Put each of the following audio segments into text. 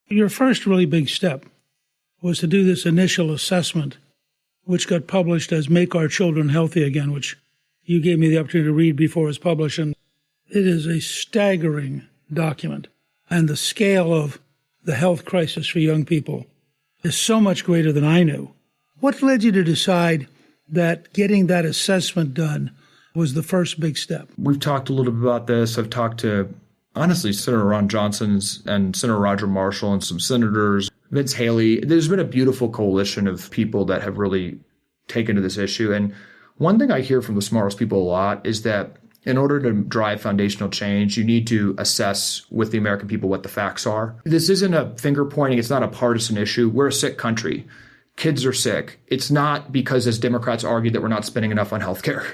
Your first really big step was to do this initial assessment, which got published as Make Our Children Healthy Again, which you gave me the opportunity to read before it was published. And it is a staggering document. And the scale of the health crisis for young people is so much greater than I knew. What led you to decide that getting that assessment done was the first big step? We've talked a little bit about this. I've talked to, honestly, Senator Ron Johnson and Senator Roger Marshall and some senators, Vince Haley. There's been a beautiful coalition of people that have really taken to this issue. And one thing I hear from the smartest people a lot is that in order to drive foundational change, you need to assess with the American people what the facts are. This isn't a finger pointing. It's not a partisan issue. We're a sick country. Kids are sick. It's not because, as Democrats argue, that we're not spending enough on healthcare.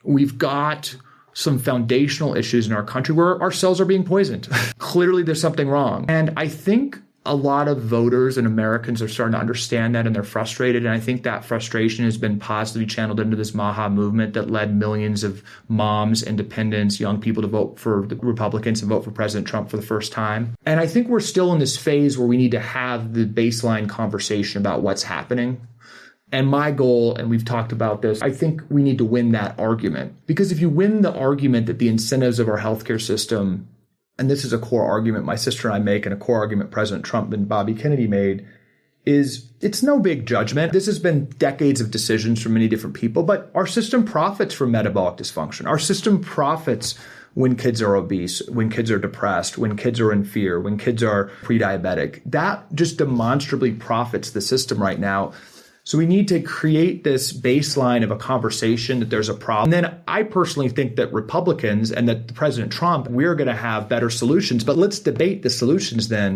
We've got some foundational issues in our country where our cells are being poisoned. Clearly, there's something wrong. And I think a lot of voters and Americans are starting to understand that, and they're frustrated. And I think that frustration has been positively channeled into this MAHA movement that led millions of moms, independents, young people to vote for the Republicans and vote for President Trump for the first time. And I think we're still in this phase where we need to have the baseline conversation about what's happening. And my goal, and we've talked about this, I think we need to win that argument. Because if you win the argument that the incentives of our healthcare system, and this is a core argument my sister and I make, and a core argument President Trump and Bobby Kennedy made, is it's no big judgment. This has been decades of decisions from many different people, but our system profits from metabolic dysfunction. Our system profits when kids are obese, when kids are depressed, when kids are in fear, when kids are pre-diabetic. That just demonstrably profits the system right now. So we need to create this baseline of a conversation that there's a problem. And then I personally think that Republicans and that President Trump, we're going to have better solutions. But let's debate the solutions then.